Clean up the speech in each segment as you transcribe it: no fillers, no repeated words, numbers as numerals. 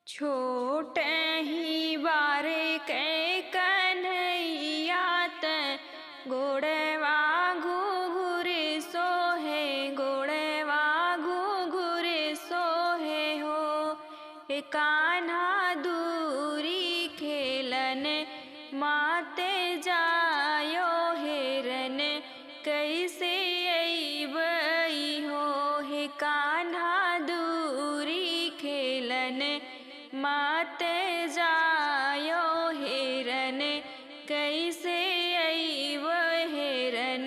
छोट ही बारे कै कन्हैया त गोड़वा घुघुरे सोहे, गोड़वा घुघुरे सोहे हो। हे कान्हा दूरी खेलन माते जायो हेरन कैसे अइबई हो। हे कान्हा दूरी खेलन माते जायो हेरन कैसे अइब हेरन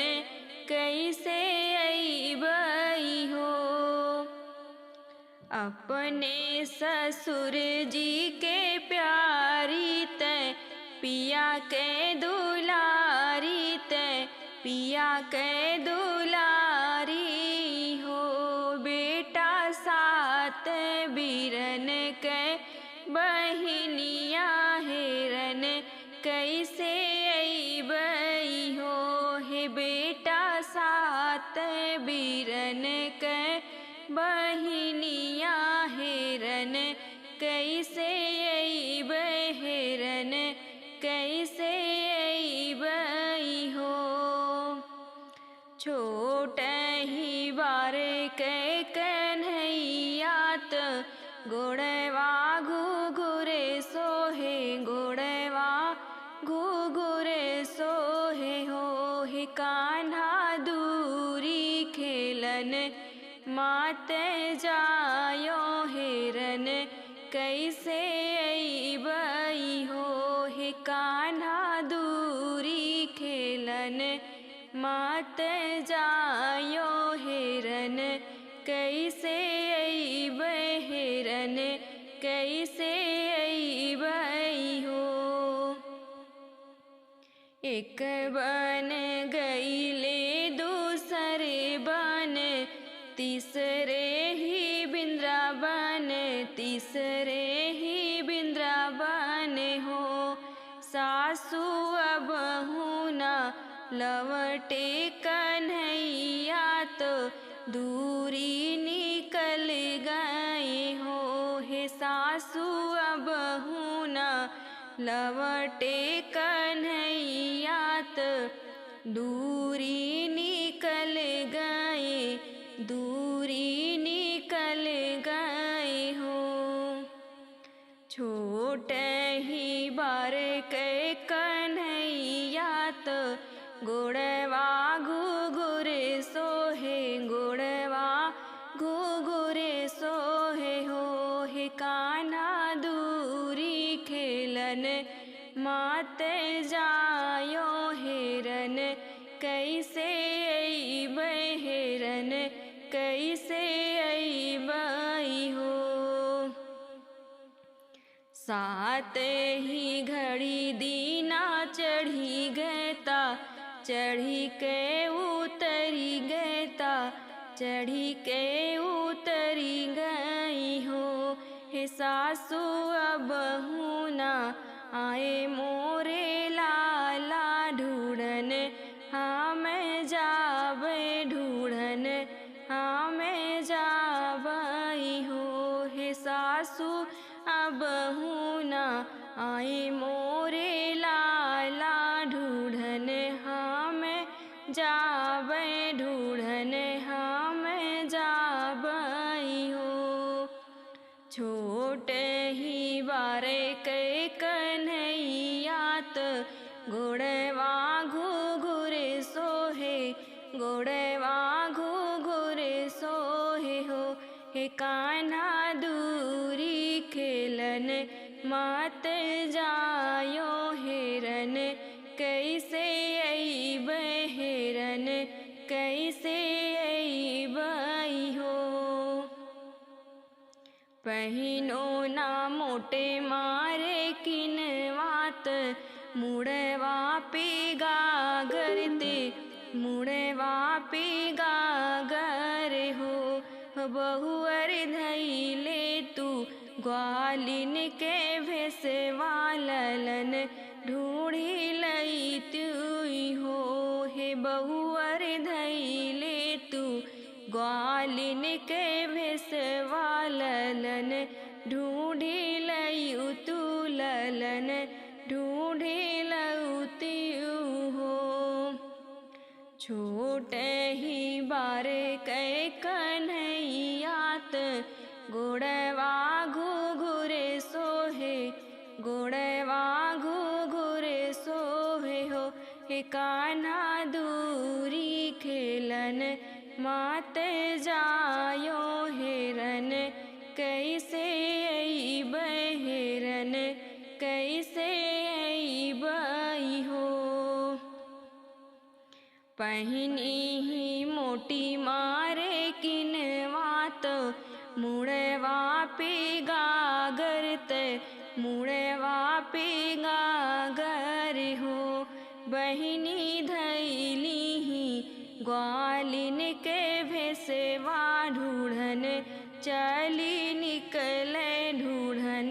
कैसे अइबई हो। अपने ससुर जी के प्यारी तै पिया के दुलारी तै पिया के दुलारी हो। बेटा सात बीरन के बहिनिया हेरन कैसे अइबई हो। हे बेटा सात बीरन के बहिनिया हेरन कैसे अइब हेरन कैसे अइबई हो। छोट ही बार के कन्हैया त गोड़वा घुघुरे सोहे, गोड़वा घुघुरे सोहे हो। हे कान्हा दूरी खेलन माते जायो हेरन कैसे अइबई हो। हे कान्हा दूरी खेलन माते जायो हेरन कैसे अइब हेरन कैसे अइबई हो। एक बन गईले दूसरे बन तीसरे ही बिंद्रावन, तीसरे ही बिंद्रावन हो। सासु अब हुना लवटे कन्हैया तो दूरी निकल गए हो। हे सासु अब हुना लवटे कन्हैया तो दूरी निकल गए, दूरी निकल गए हो। छोट ही बार के कन्हैया तो गोड़वा घुघुरे सोहे, गोड़वा घुघुरे सोहे हो। हे कान्हा दूरी खेलन माते जायो हेरन कैसे अइब हेरन कैसे अइबई हो। सात ही घड़ी दीना चढ़ी गता, चढ़ी के उतरी गता, चढ़ी के उतरी गई हो। हे सासु अब हुना आए मोरे लाला ढूढ़न, हाँ मैं जाबे ढूढ़न, हाँ मैं जाबई हो। हे सासु अब हुना आए मोरे लाला ढूढ़न, हाँ मैं जाबे ढूढ़न, हाँ मैं जाबई हो। छोट ही बारे के कन्हैया त गोड़वा घुघुरे सोहे, गोड़वा घुघुरे सोहे हो। हे कान्हा दूरी खेलन मात जायो हेरन कैसे अइब हेरन कैसे अइबई हो। पहिनो ना मोटे मारे किनवात मुड़वा पे गागर ते, मुड़वा पे गागर हो। बहुअर धैले तू ग्वालिन के भेसवा ललन ढूढ़ी लई तुई हो। हे बहुअर धैले तू ग्वालिन के भेसवा ललन ढूंढी लयू तू ललन ढूंढी लऊ तियू हो। छोटे ही बार कै कन्हैयात गोड़वा घुघुरे सोहे गोड़वा घुघुरे सोहे हो। हे कान्हा दूरी खेलन मात जायो हेरन कैसे अइब हेरन कैसे अइब हो। पहिनी ही मोटी मारे किनवात मुड़वा पे गागरत मुड़वा पे गागर हो। बहिनी धैली ही ग्वालिन के भेसवा ढूढ़न चली निकले ढूढ़न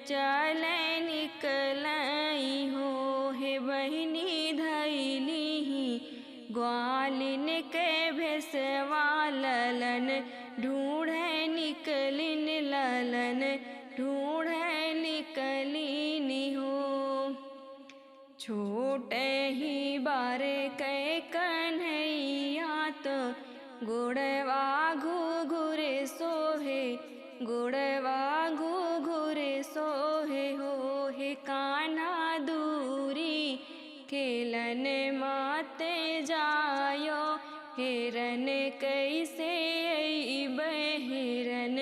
चले निकलई हो। हे बहिनी धैली ही ग्वालिन के भेसवा ललन ढूढ़े निकलिन ललन ढूढ़े निकलिन हो। छोटे ही बारे कै कन्हैया तो गोड़वा घुघुरे सोहे गोड़वा घुघुरे सोहे हो। हे कान्हा दूरी खेलन माते जायो हेरन कैसे अइब हेरन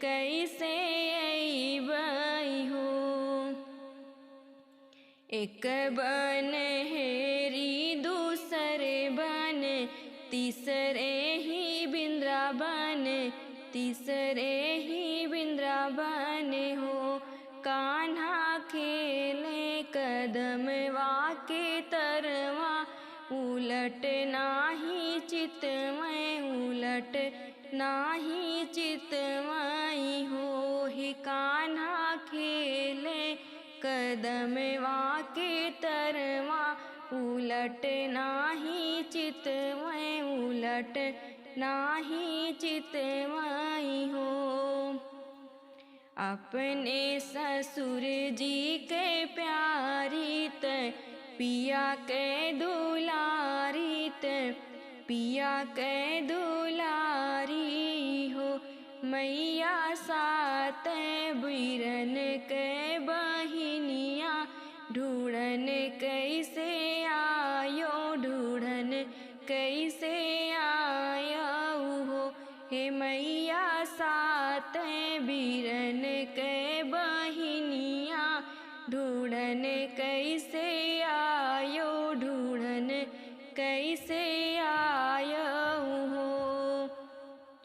कैसे अइब हो। एक बन हेरी दूसरे बन तीसरे ही बिंद्रावन तीसरे ही बिंद्रावन हो। कान्हा खेले कदम वाके तरवा उलट नाही चितमय उलट नाही चितमय हो। हे कान्हा खेले कदम वाके तरवा उलट नाही चितमय उलट नाही चितमय हो। अपने ससुर जी के प्यारीत पिया के दुलारीत पिया के दुलारी हो। मैया सात बीरन के बहिनिया ढूढ़न कैसे आयो ढूढ़न कैसे आयो हो। हे मैया सात बीरन के बहिनिया ढूढ़न कैसे आयो ढूढ़न कैसे आयो हो।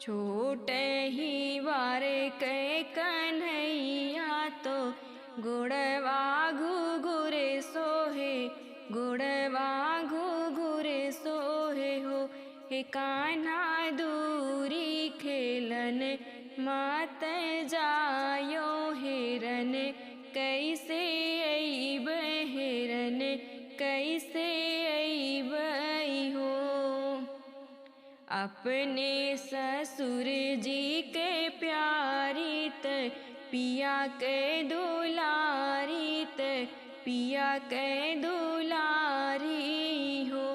छोटे ही बारे कै कन्हैया तो गोड़वा घुघुरे सोहे गोड़वा घुघुरे सोहे हो। हे कान्हा दूरी खेलन मात जायो हेरन कैसे अइब हेरन कैसे अइब हो। अपने ससुर जी के प्यारीत पिया के दुलारीत पिया के दुलारी हो।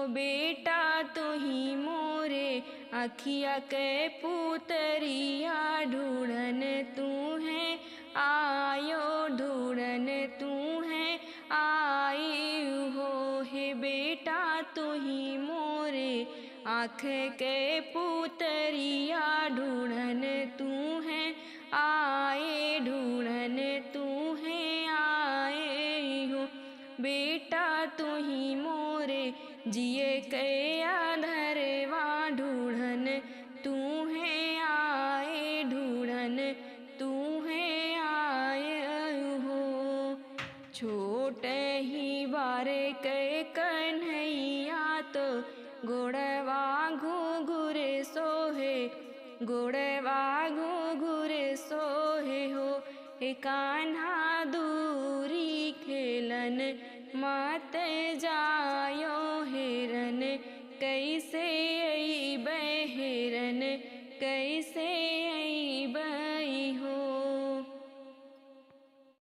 बेटा तुही मोरे अखिया के पुतरिया ढूढ़न तू है आयो ढूढ़न तू है आई हो। हे बेटा तुही मोरे आँख के पुतरिया ढूढ़न तू है आए ढूढ़न तू है आए हो। बेटा तुही मोरे जिए के आधरवा ढूढ़न तू है आए ढूढ़न तू है आए हो। छोटे ही बारे के कन्हैया तो गोड़वा घुघुरे सोहे गोड़वा घुघुरे सोहे हो। हे कान्हा दूरी खेलन मात जा